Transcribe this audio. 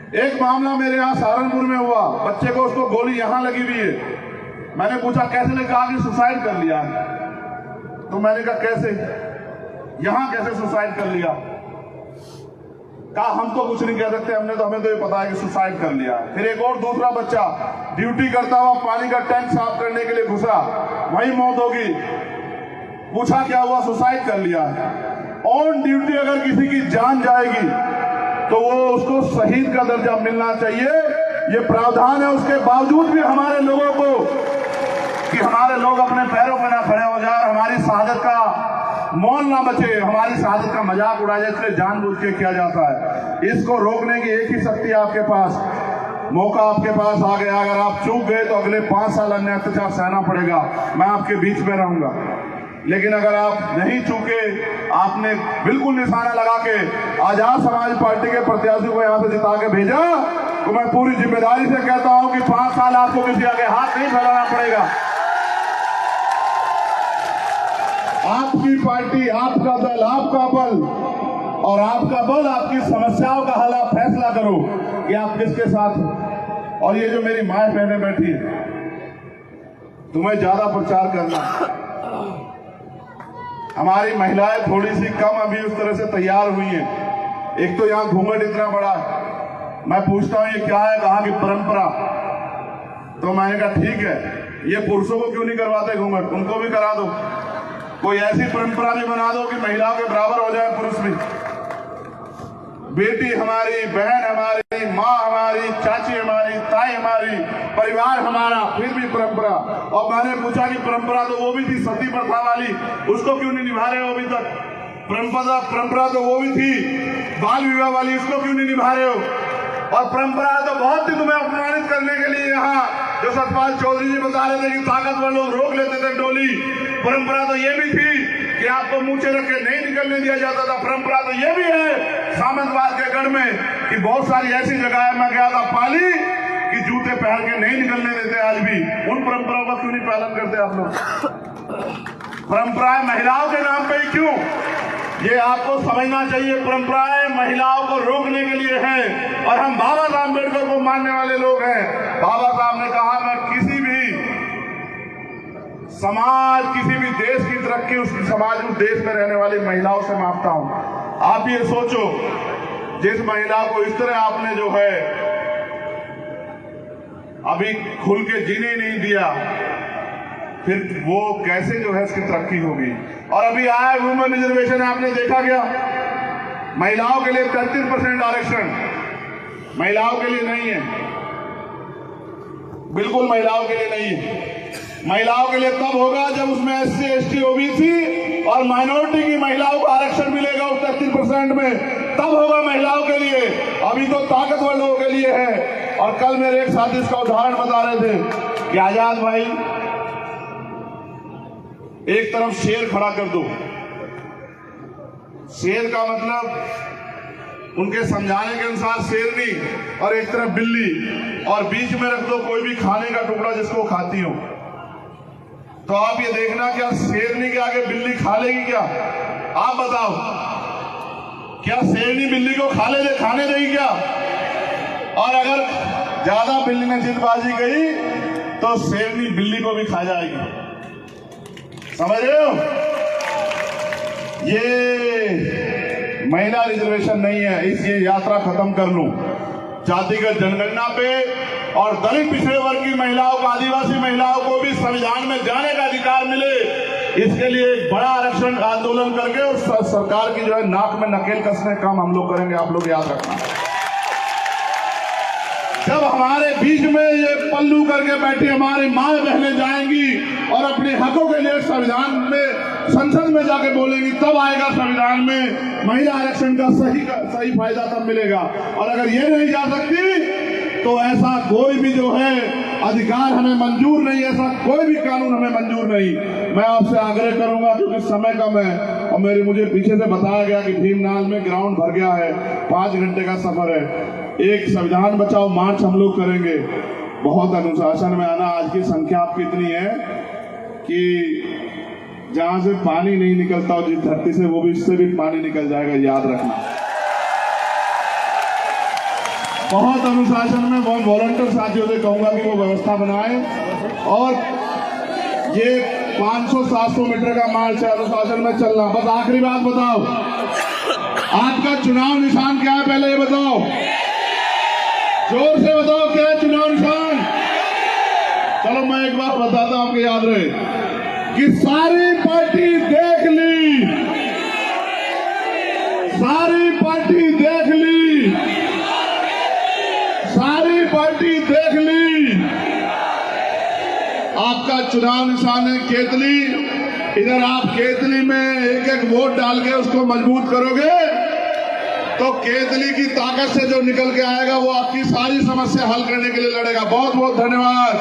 एक मामला मेरे यहाँ सहारनपुर में हुआ, बच्चे को उसको गोली यहाँ लगी हुई है। मैंने पूछा कैसे, ने कहा कि सुसाइड कर लिया है। तो मैंने कहा कैसे, यहाँ कैसे सुसाइड कर लिया? कहा हम तो कुछ नहीं कह सकते, हमें तो ये पता है कि सुसाइड कर लिया है। फिर एक और दूसरा बच्चा ड्यूटी करता हुआ पानी का टैंक साफ करने के लिए घुसा, वही मौत होगी। पूछा क्या हुआ? सुसाइड कर लिया है। ऑन ड्यूटी अगर किसी की जान जाएगी तो वो उसको शहीद का दर्जा मिलना चाहिए, ये प्रावधान है। उसके बावजूद भी हमारे लोगों को कि हमारे लोग अपने पैरों पर ना खड़े हो जाए, हमारी शहादत का मौन ना बचे, हमारी शहादत का मजाक उड़ाया जाए, इसलिए जानबूझ के किया जाता है। इसको रोकने की एक ही शक्ति आपके पास, मौका आपके पास आ गया। अगर आप चूक गए तो अगले 5 साल अन्य अत्याचार सहना पड़ेगा, मैं आपके बीच में रहूंगा। लेकिन अगर आप नहीं चूके, आपने बिल्कुल निशाना लगा के आजाद समाज पार्टी के प्रत्याशी को यहाँ से जिता के भेजा, तो मैं पूरी जिम्मेदारी से कहता हूं कि 5 साल आपको किसी आगे हाथ नहीं फैलाना पड़ेगा। आपकी पार्टी, आपका दल, आपका बल, और आपका बल आपकी समस्याओं का हल। आप फैसला करो कि आप किसके साथ हो। और ये जो मेरी माए बहनें बैठी है, तुम्हें ज्यादा प्रचार करना, हमारी महिलाएं थोड़ी सी कम अभी उस तरह से तैयार हुई हैं। एक तो यहाँ घूंघट इतना बड़ा है, मैं पूछता हूँ ये क्या है? कहा कि परंपरा। तो मैंने कहा ठीक है, ये पुरुषों को क्यों नहीं करवाते घूंघट, उनको भी करा दो। कोई ऐसी परंपरा भी बना दो कि महिलाओं के बराबर हो जाए पुरुष भी। बेटी हमारी, बहन हमारी, माँ हमारी, चाची हमारी, ताई हमारी, परिवार हमारा, फिर भी परंपरा। और मैंने पूछा कि परंपरा तो वो भी थी सती प्रथा वाली, उसको क्यों नहीं निभा रहे हो अभी तक? परंपरा तो वो भी थी बाल विवाह वाली, उसको क्यों नहीं निभा रहे हो? और परंपरा तो बहुत थी तुम्हें अपमानित करने के लिए। यहाँ जो सतपाल चौधरी जी बता रहे थे कि ताकतवर लोग रोक लेते थे डोली, परंपरा तो ये भी थी कि आपको मुंचे रख के नहीं निकलने दिया जाता था। परंपरा तो ये भी है सामंतवाद के गढ़ में कि बहुत सारी ऐसी जगह है, मैं गया था पाली, कि जूते पहन के नहीं निकलने देते आज भी। उन परंपराओं का क्यों नहीं पालन करते आप लोग? परंपराएं महिलाओं के नाम पे ही क्यों? ये आपको समझना चाहिए। परंपराएं महिलाओं को रोकने के लिए हैं, और हम बाबा साहब अम्बेडकर को मानने वाले लोग हैं। बाबा साहब ने कहा मैं किसी भी समाज, किसी भी देश की तरक्की उस समाज, उस देश में रहने वाली महिलाओं से मापता हूं। आप ये सोचो, जिस महिला को इस तरह आपने जो है अभी खुल के जीने नहीं दिया, फिर वो कैसे जो है इसकी तरक्की होगी? और अभी आया वुमेन रिजर्वेशन, आपने देखा क्या? महिलाओं के लिए 33% आरक्षण महिलाओं के लिए नहीं है, बिल्कुल महिलाओं के लिए नहीं है। महिलाओं के लिए तब होगा जब उसमें SC, ST, OBC और माइनॉरिटी की महिलाओं को आरक्षण मिलेगा उस 33% में, तब होगा महिलाओं के लिए। अभी तो ताकतवर लोगों के लिए है। और कल मेरे एक साथी इसका उदाहरण बता रहे थे कि आजाद भाई, एक तरफ शेर खड़ा कर दो, शेर का मतलब उनके समझाने के अनुसार शेरनी, और एक तरफ बिल्ली, और बीच में रख दो कोई भी खाने का टुकड़ा जिसको खाती हो, तो आप ये देखना क्या शेरनी के आगे बिल्ली खा लेगी क्या? आप बताओ, क्या शेरनी बिल्ली को खाने देगी क्या? और अगर ज्यादा बिल्ली ने जिदबाजी गई तो शेरनी बिल्ली को भी खा जाएगी। समझ रहे हो? ये महिला रिजर्वेशन नहीं है। ये यात्रा खत्म कर लूं, जातिगत जनगणना पे और दलित पिछड़े वर्ग की महिलाओं को, आदिवासी महिलाओं को भी संविधान में जाने का अधिकार मिले, इसके लिए एक बड़ा आरक्षण आंदोलन करके और सरकार की जो है नाक में नकेल कसने का काम हम लोग करेंगे। आप लोग याद रखना, जब हमारे बीच में ये पल्लू करके बैठी हमारी माँ बहनें जाएंगी और अपने हकों के लिए संविधान में, संसद में जाके बोलेंगी, तब आएगा संविधान में महिला आरक्षण का सही फायदा तब मिलेगा। और अगर ये नहीं जा सकती तो ऐसा कोई भी जो है अधिकार हमें मंजूर नहीं, ऐसा कोई भी कानून हमें मंजूर नहीं। मैं आपसे आग्रह करूंगा, क्योंकि समय कम है और मुझे पीछे से बताया गया कि भीमनाल में ग्राउंड भर गया है, 5 घंटे का सफर है। एक संविधान बचाओ मार्च हम लोग करेंगे। बहुत अनुशासन में आना। आज की संख्या आपकी इतनी है कि जहां से पानी नहीं निकलता हो जिस धरती से, वो भी इससे भी पानी निकल जाएगा, याद रखना। बहुत अनुशासन में वॉलंटियर साथियों से कहूंगा कि वो व्यवस्था बनाए और ये 500-700 मीटर का मार्च है, अनुशासन में चलना। बस आखिरी बात बताओ, आपका चुनाव निशान क्या है, पहले ये बताओ, जोर से बताओ क्या है चुनाव निशान। चलो मैं एक बात बताता हूं, आपको याद रहे कि सारी पार्टी देख ली, सारी पार्टी देख ली, सारी पार्टी देख ली। आपका चुनाव निशान है केतली। इधर आप केतली में एक एक वोट डाल के उसको मजबूत करोगे तो केतली की ताकत से जो निकल के आएगा वो आपकी सारी समस्या हल करने के लिए लड़ेगा। बहुत बहुत धन्यवाद।